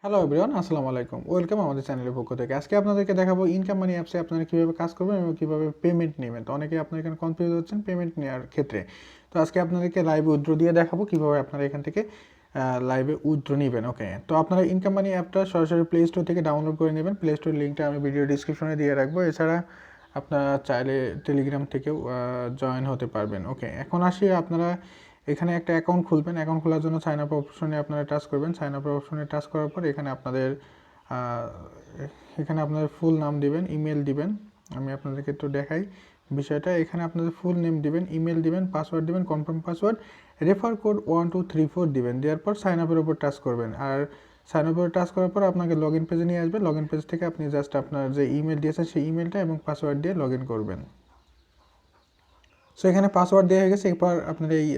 Hello everyone, আসসালামু আলাইকুম। Welcome আমাদের চ্যানেলের পক্ষ থেকে। আজকে আপনাদেরকে দেখাবো ইনকাম মানি অ্যাপসে আপনারা কীভাবে কাজ করবেন এবং কীভাবে পেমেন্ট নেবেন। তো অনেকে আপনারা এখানে কনফিউজ হচ্ছেন পেমেন্ট নেওয়ার ক্ষেত্রে। তো আজকে আপনাদেরকে লাইভে উইথড্র দিয়ে দেখাবো কীভাবে আপনারা এখান থেকে লাইভে উইথড্র নেবেন। ওকে, তো আপনারা ইনকাম মানি অ্যাপটা সরাসরি প্লে স্টোর থেকে ডাউনলোড করে নেবেন। প্লে স্টোর লিঙ্কটা আমি ভিডিও ডিসক্রিপশনে দিয়ে রাখবো। এছাড়া আপনারা চাইলে টেলিগ্রাম থেকেও জয়েন হতে পারবেন। ওকে, এখন আসি আপনারা এখানে একটা অ্যাকাউন্ট খুলবেন। অ্যাকাউন্ট খোলার জন্য সাইন আপ অপশনে আপনারা টাচ করবেন। সাইন আপ অপশনে টাচ করার পর এখানে আপনাদের ফুল নাম দিবেন, ইমেল দিবেন। আমি আপনাদেরকে একটু দেখাই বিষয়টা। এখানে আপনাদের ফুল নেম দিবেন, ইমেল দিবেন, পাসওয়ার্ড দিবেন, কনফার্ম পাসওয়ার্ড, রেফার কোড 1234 দিবেন। দেওয়ার পর সাইন আপের উপর টাচ করবেন। আর সাইন আপের টাচ করার পর আপনাকে লগ ইন পেজে নিয়ে আসবে। লগ ইন পেজ থেকে আপনি জাস্ট আপনার যে ইমেল দিয়েছেন সেই ইমেলটা এবং পাসওয়ার্ড দিয়ে লগ ইন করবেন। সো এখানে পাসওয়ার্ড দেওয়া হয়ে গেছে। এরপর আপনার এই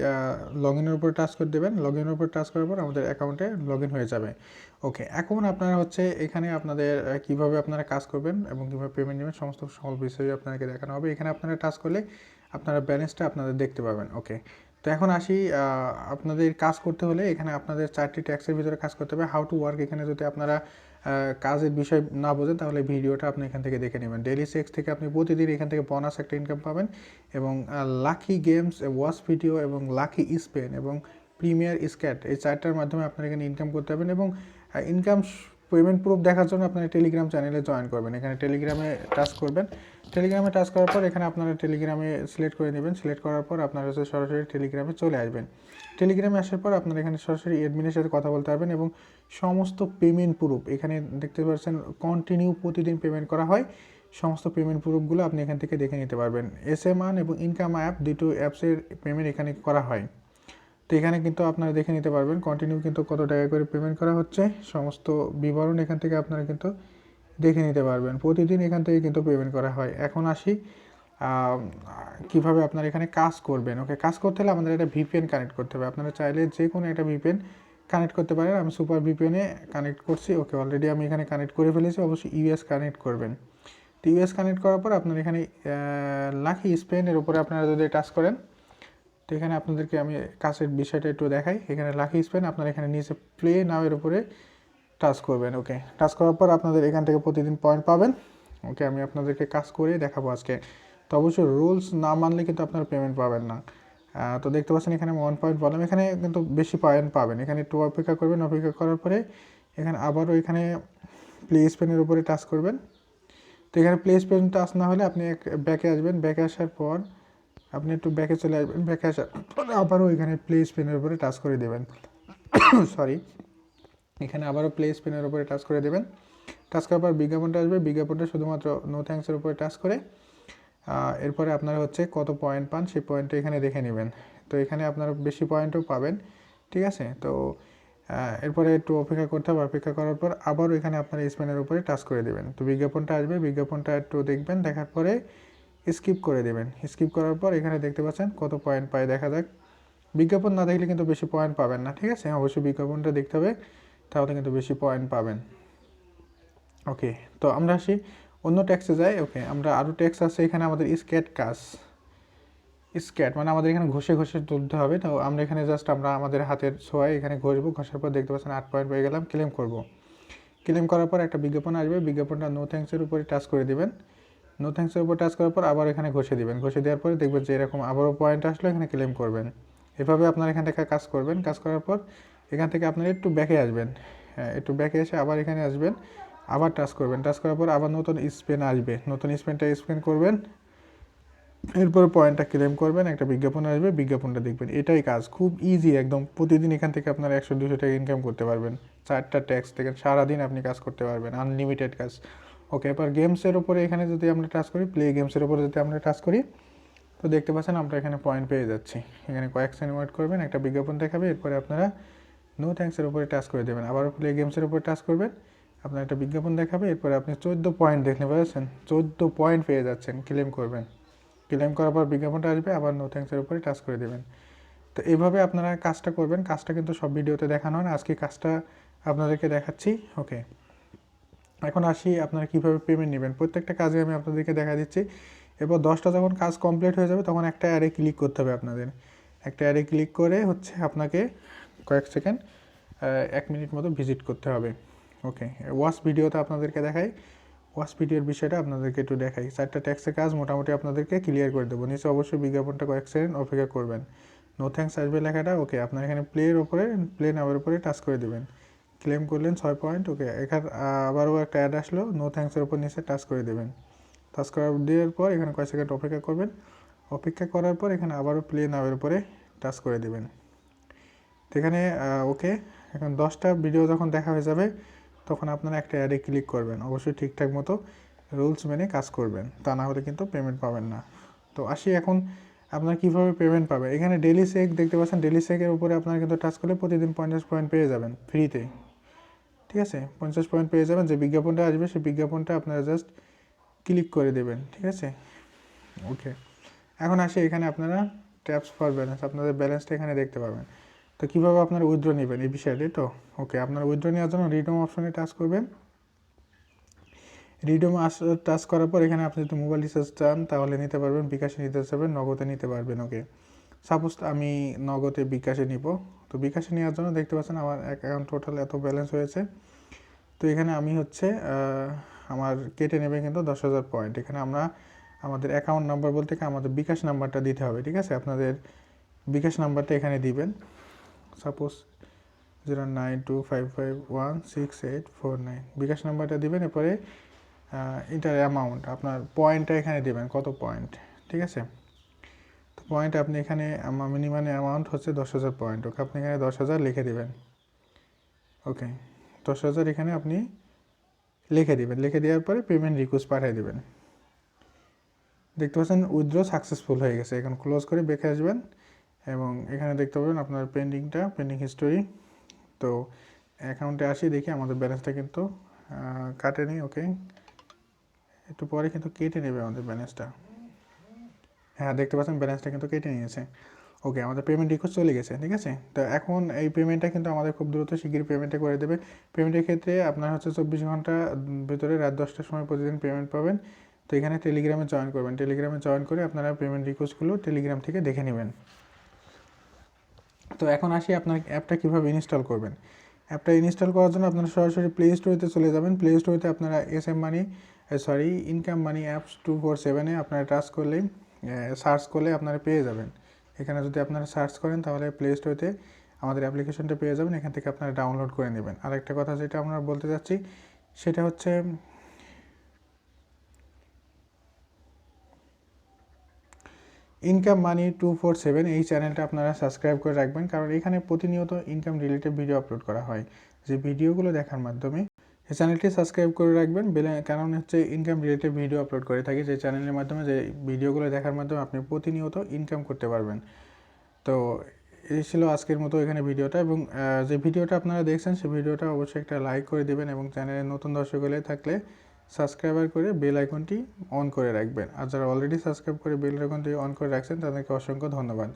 লগ ইনের উপর টাচ করে দেবেন। লগ ইনের উপর টাচ করার পর আমাদের অ্যাকাউন্টে লগ ইন হয়ে যাবে। ওকে, এখন আপনারা এখানে আপনাদের কীভাবে আপনারা কাজ করবেন এবং কীভাবে পেমেন্ট নেবেন সমস্ত সকল বিষয়ে আপনাকে দেখানো হবে। এখানে আপনারা টাচ করলে আপনারা ব্যালেন্সটা আপনাদের দেখতে পাবেন। ওকে, তো এখন আসি আপনাদের কাজ করতে হলে এখানে আপনাদের 4টি ট্যাক্সের ভিতরে কাজ করতে হবে। হাউ টু ওয়ার্ক, এখানে যদি আপনারা কাজের বিষয় না বোঝেন তাহলে ভিডিওটা আপনি এখান থেকে দেখে নেবেন। ডেইলি সেক্স থেকে আপনি প্রতিদিন এখান থেকে বোনাস একটা ইনকাম পাবেন এবং লাকি গেমস, ওয়াচ ভিডিও এবং লাকি স্পেন এবং প্রিমিয়ার স্ক্যাট, এই 4টার মাধ্যমে আপনারা এখানে ইনকাম করতে পারবেন। এবং ইনকাম পেমেন্ট প্রুফ দেখার জন্য আপনারা টেলিগ্রাম চ্যানেলে জয়েন করবেন। এখানে টেলিগ্রামে টাচ করবেন। টেলিগ্রামে টাচ করার পর এখানে আপনারা টেলিগ্রামে সিলেক্ট করে নেবেন। সিলেক্ট করার পর আপনারা সরাসরি টেলিগ্রামে চলে আসবেন। টেলিগ্রামে আসার পর আপনারা এখানে সরাসরি অ্যাডমিনের সাথে কথা বলতে পারবেন এবং সমস্ত পেমেন্ট প্রুফ এখানে দেখতে পাচ্ছেন কন্টিনিউ প্রতিদিন পেমেন্ট করা হয়। সমস্ত পেমেন্ট প্রুফগুলো আপনি এখান থেকে দেখে নিতে পারবেন। এসএমআন এবং ইনকাম অ্যাপ দুটো অ্যাপসের পেমেন্ট এখানে করা হয়। তো এখানে কিন্তু আপনারা দেখে নিতে পারবেন কন্টিনিউ কিন্তু কত টাকা করে পেমেন্ট করা হচ্ছে, সমস্ত বিবরণ এখান থেকে আপনারা কিন্তু দেখে নিতে পারবেন। প্রতিদিন এখান থেকে কিন্তু পেমেন্ট করা হয়। এখন আসি কিভাবে আপনারা এখানে কাজ করবেন। ওকে, কাজ করতে হলে আমাদের একটা ভিপিএন কানেক্ট করতে হবে। আপনারা চাইলে যে কোনো একটা ভিপিএন কানেক্ট করতে পারেন। আমি সুপার ভিপিএনে কানেক্ট করছি। ওকে, অলরেডি আমি এখানে কানেক্ট করে ফেলেছি। অবশ্যই ইউএস কানেক্ট করবেন। তো ইউএস কানেক্ট করার পর আপনার এখানে লাকি স্পেনের উপরে আপনারা যদি টাচ করেন, তো এখানে আপনাদেরকে আমি কাজের বিষয়টা একটু দেখাই। এখানে লাকি স্পেন আপনারা এখানে নিচে প্লে নাওয়ের উপরে টাচ করবেন। ওকে, টাচ করার পর আপনাদের এখান থেকে প্রতিদিন পয়েন্ট পাবেন। ওকে, আমি আপনাদেরকে কাজ করে দেখাবো আজকে। তো অবশ্যই রুলস না মানলে কিন্তু আপনারা পেমেন্ট পাবেন না। তো দেখতে পাচ্ছেন এখানে 1 পয়েন্ট বললাম, এখানে কিন্তু বেশি পয়েন্ট পাবেন। এখানে একটু অপেক্ষা করবেন। অপেক্ষা করার পরে এখানে আবারও এখানে প্লে স্পেনের উপরে টাচ করবেন। তো এখানে প্লে স্পেন টাচ না হলে আপনি ব্যাকে আসবেন। ব্যাকে আসার পর আপনি একটু ব্যাকে চলে আসবেন। ব্যাকে আসার পরে আবারও এখানে প্লে স্পেনের উপরে টাচ করে দেবেন। সরি, এখানে আবারও প্লে স্পেনের উপরে টাচ করে দেবেন। টাচ করার পর বিজ্ঞাপনটা আসবে। বিজ্ঞাপনটা শুধুমাত্র নো থ্যাঙ্কসের উপরে টাচ করে এরপরে আপনারা কত পয়েন্ট পান সেই পয়েন্টটা এখানে দেখে নেবেন। তো এখানে আপনারা বেশি পয়েন্টও পাবেন। ঠিক আছে, তো এরপরে একটু অপেক্ষা করতে হবে। অপেক্ষা করার পর আবারও এখানে আপনারা স্পেনের উপরে টাচ করে দেবেন। তো বিজ্ঞাপনটা আসবে। বিজ্ঞাপনটা একটু দেখবেন, দেখার পরে স্কিপ করে দেবেন। স্কিপ করার পর এখানে দেখতে পাচ্ছেন কত পয়েন্ট পায় দেখা যাক। বিজ্ঞাপন না দেখলে কিন্তু বেশি পয়েন্ট পাবেন না। ঠিক আছে, অবশ্যই বিজ্ঞাপনটা দেখতে হবে, তাহলে কিন্তু বেশি পয়েন্ট পাবেন। ওকে, তো আমরা আসি অন্য ট্যাক্সে যাই। ওকে, আমরা আরও ট্যাক্স আছে এখানে আমাদের স্ক্যাট কাজ। স্ক্যাট মানে আমাদের এখানে ঘষে ঘষে তুলতে হবে। তো আমরা এখানে জাস্ট আমরা আমাদের হাতের ছোঁয়ায় এখানে ঘষবো। ঘষার পর দেখতে পাচ্ছেন 8 পয়েন্ট পেয়ে গেলাম। ক্লেম করব। ক্লেম করার পর একটা বিজ্ঞাপন আসবে। বিজ্ঞাপনটা নো থ্যাঙ্কসের উপরে টাচ করে দেবেন। নো থ্যাঙ্কসের উপর টাচ করার পর আবার এখানে ঘষে দেবেন। ঘষে দেওয়ার পরে দেখবেন যে এরকম আবারও পয়েন্ট আসলো, এখানে ক্লেম করবেন। এভাবে আপনারা এখান থেকে কাজ করবেন। কাজ করার পর এখান থেকে আপনারা একটু ব্যাকে আসবেন। হ্যাঁ, একটু ব্যাকে এসে আবার এখানে আসবেন, আবার টাচ করবেন। টাচ করার পর আবার নতুন স্পেন আসবে। নতুন স্পেনটা স্পেন করবেন। এরপর পয়েন্টটা ক্লেম করবেন। একটা বিজ্ঞাপন আসবে, বিজ্ঞাপনটা দেখবেন। এটাই কাজ, খুব ইজি একদম। প্রতিদিন এখান থেকে আপনারা 100-200 টাকা ইনকাম করতে পারবেন। 4টা ট্যাক্স থেকে সারাদিন আপনি কাজ করতে পারবেন, আনলিমিটেড কাজ। ওকে, এবার গেমসের উপরে এখানে যদি আমরা টাচ করি, প্লে গেমসের উপরে যদি আমরা টাচ করি, তো দেখতে পাচ্ছেন আমরা এখানে পয়েন্ট পেয়ে যাচ্ছি। এখানে কয়েক সেকেন্ড ওয়েট করবেন, একটা বিজ্ঞাপন দেখাবে। এরপরে আপনারা নো থ্যাঙ্কসের উপরে টাচ করে দেবেন। আবারও প্লে গেমসের উপরে টাচ করবেন, আপনার একটা বিজ্ঞাপন দেখাবে। এরপরে আপনি 14 পয়েন্ট দেখতে পাচ্ছেন, 14 পয়েন্ট পেয়ে যাচ্ছেন। ক্লেম করবেন। ক্লেম করার পর বিজ্ঞাপনটা আসবে, আবার নো থ্যাঙ্কসের উপরে টাচ করে দেবেন। তো এইভাবে আপনারা কাজটা করবেন। কাজটা কিন্তু সব ভিডিওতে দেখানো হয় না, আজকে কাজটা আপনাদেরকে দেখাচ্ছি। ওকে, এখন আসি আপনারা কীভাবে পেমেন্ট নেবেন। প্রত্যেকটা কাজে আমি আপনাদেরকে দেখা দিচ্ছি। এরপর 10টা যখন কাজ কমপ্লিট হয়ে যাবে তখন একটা অ্যারে ক্লিক করতে হবে আপনাদের। একটা অ্যারে ক্লিক করে আপনাকে কয়েক সেকেন্ড 1 মিনিট মতো ভিজিট করতে হবে। ওকে, ওয়াচ ভিডিওতে আপনাদেরকে দেখাই, ওয়াচ ভিডিওর বিষয়টা আপনাদেরকে একটু দেখাই। 4টা ট্যাক্সের কাজ মোটামুটি আপনাদেরকে ক্লিয়ার করে দেবো। নিচে অবশ্যই বিজ্ঞাপনটা কয়েক সেকেন্ড অপেক্ষা করবেন। নো থ্যাঙ্কস আসবে লেখাটা, ওকে আপনার এখানে প্লের উপরে, প্লে নামের উপরে টাচ করে দেবেন। ক্লেম করলেন 6 পয়েন্ট, ওকে এখানে আবারও একটা অ্যাড আসলো, নো থ্যাঙ্কসের উপর নিচে টাচ করে দেবেন। টাচ দেওয়ার পর এখানে কয়েক সেকেন্ড অপেক্ষা করবেন। অপেক্ষা করার পর এখানে আবারও প্লে নামের উপরে টাচ করে দেবেন। তো এখানে ওকে, এখন 10টা ভিডিও যখন দেখা হয়ে যাবে তখন আপনারা একটা অ্যাডে ক্লিক করবেন। অবশ্যই ঠিকঠাক মতো রুলস মেনে কাজ করবেন, তা না হলে কিন্তু পেমেন্ট পাবেন না। তো আসি এখন আপনারা কীভাবে পেমেন্ট পাবেন। এখানে ডেলি চেক দেখতে পাচ্ছেন, ডেলি চেকের উপরে আপনারা কিন্তু টাচ করলে প্রতিদিন 50 পয়েন্ট পেয়ে যাবেন ফ্রিতে। ঠিক আছে, 50 পয়েন্ট পেয়ে যাবেন। যে বিজ্ঞাপনটা আসবে সেই বিজ্ঞাপনটা আপনারা জাস্ট ক্লিক করে দেবেন। ঠিক আছে, ওকে এখন আসি এখানে আপনারা ট্যাপস ফর ব্যালেন্স, আপনাদের ব্যালেন্সটা এখানে দেখতে পাবেন। তো কীভাবে আপনারা উইথড্র নেবেন এই বিষয়টি, তো ওকে আপনারা উইথড্র নেওয়ার জন্য রিডিম অপশনে টাচ করবেন। রিডিম টাচ করার পর এখানে আপনি যদি মোবাইল রিচার্জ চান তাহলে নিতে পারবেন, বিকাশে নিতে পারবেন, নগদে নিতে পারবেন। ওকে সাপোজ আমি নগদে বিকাশে নিব, তো বিকাশে নেওয়ার জন্য দেখতে পাচ্ছেন আমার অ্যাকাউন্ট টোটাল এত ব্যালেন্স হয়েছে। তো এখানে আমি হচ্ছে আমার কেটে নেবে কিন্তু 10,000 পয়েন্ট। এখানে আমরা আমাদের অ্যাকাউন্ট নাম্বার বলতে আমাদের বিকাশ নাম্বারটা দিতে হবে। ঠিক আছে, আপনাদের বিকাশ নাম্বারটা এখানে দিবেন। সাপোজ 09255168849 বিকাশ নাম্বারটা দিবেন। এরপরে এটার অ্যামাউন্ট আপনার পয়েন্টটা এখানে দেবেন, কত পয়েন্ট। ঠিক আছে, তো পয়েন্ট আপনি এখানে মিনিমাম অ্যামাউন্ট হচ্ছে 10,000 পয়েন্ট। ওকে আপনি এখানে 10,000 লিখে দেবেন। ওকে 10,000 এখানে আপনি লিখে দেবেন। লিখে দেওয়ার পরে পেমেন্ট রিকোয়েস্ট পাঠিয়ে দেবেন। দেখতে পাচ্ছেন উইথড্র সাকসেসফুল হয়ে গেছে। এখন ক্লোজ করে বেঁকে আসবেন এবং এখানে দেখতে পাবেন আপনার পেন্ডিং হিস্টোরি। তো অ্যাকাউন্টে আসি, দেখি আমাদের ব্যালেন্সটা কিন্তু কাটেনি। ওকে একটু পরে কিন্তু কেটে নেবে আমাদের ব্যালেন্সটা। হ্যাঁ দেখতে পাচ্ছেন ব্যালেন্সটা কিন্তু কেটে নিয়েছে। ওকে আমাদের পেমেন্ট রিকোয়েস্ট চলে গেছে। ঠিক আছে, তো এখন এই পেমেন্টটা কিন্তু আমাদের খুব দ্রুত শিগগির পেমেন্টটা করে দেবে। পেমেন্টের ক্ষেত্রে আপনার হচ্ছে 24 ঘন্টা ভিতরে রাত 10টার সময় প্রতিদিন পেমেন্ট পাবেন। তো এখানে টেলিগ্রামে জয়েন করবেন। টেলিগ্রামে জয়েন করে আপনারা পেমেন্ট রিকোয়েস্টগুলো টেলিগ্রাম থেকে দেখে নেবেন। তো এখন আসি আপনার অ্যাপটা কীভাবে ইনস্টল করবেন। অ্যাপটা ইনস্টল করার জন্য আপনারা সরাসরি প্লে স্টোরেতে চলে যাবেন। প্লে স্টোরেতে আপনারা ইনকাম মানি অ্যাপস 247-এ আপনারা টাচ করলেই সার্চ করলে আপনারা পেয়ে যাবেন। এখানে যদি আপনারা সার্চ করেন তাহলে প্লে স্টোরেতে আমাদের অ্যাপ্লিকেশনটা পেয়ে যাবেন। এখান থেকে আপনারা ডাউনলোড করে নেবেন। আরেকটা কথা যেটা আমরা বলতে চাচ্ছি সেটা হচ্ছে ইনকাম মানি 247 এই চ্যানেলটা আপনারা সাবস্ক্রাইব করে রাখবেন, কারণ এখানে প্রতিনিয়ত ইনকাম রিলেটেড ভিডিও আপলোড করা হয়। যে ভিডিওগুলো দেখার মাধ্যমে এই চ্যানেলটি সাবস্ক্রাইব করে রাখবেন, কারণ হচ্ছে ইনকাম রিলেটেড ভিডিও আপলোড করে থাকি যে চ্যানেলের মাধ্যমে, যে ভিডিওগুলো দেখার মাধ্যমে আপনি প্রতিনিয়ত ইনকাম করতে পারবেন। তো এই ছিল আজকের মতো এখানে ভিডিওটা, এবং যে ভিডিওটা আপনারা দেখছেন সেই ভিডিওটা অবশ্যই একটা লাইক করে দেবেন এবং চ্যানেলে নতুন দর্শক হলে থাকলে সাবস্ক্রাইবার করে বেল আইকনটি অন করে রাখবেন। আর যারা অলরেডি সাবস্ক্রাইব করে বেল আইকনটি অন করে রাখছেন তাদেরকে অসংখ্য ধন্যবাদ।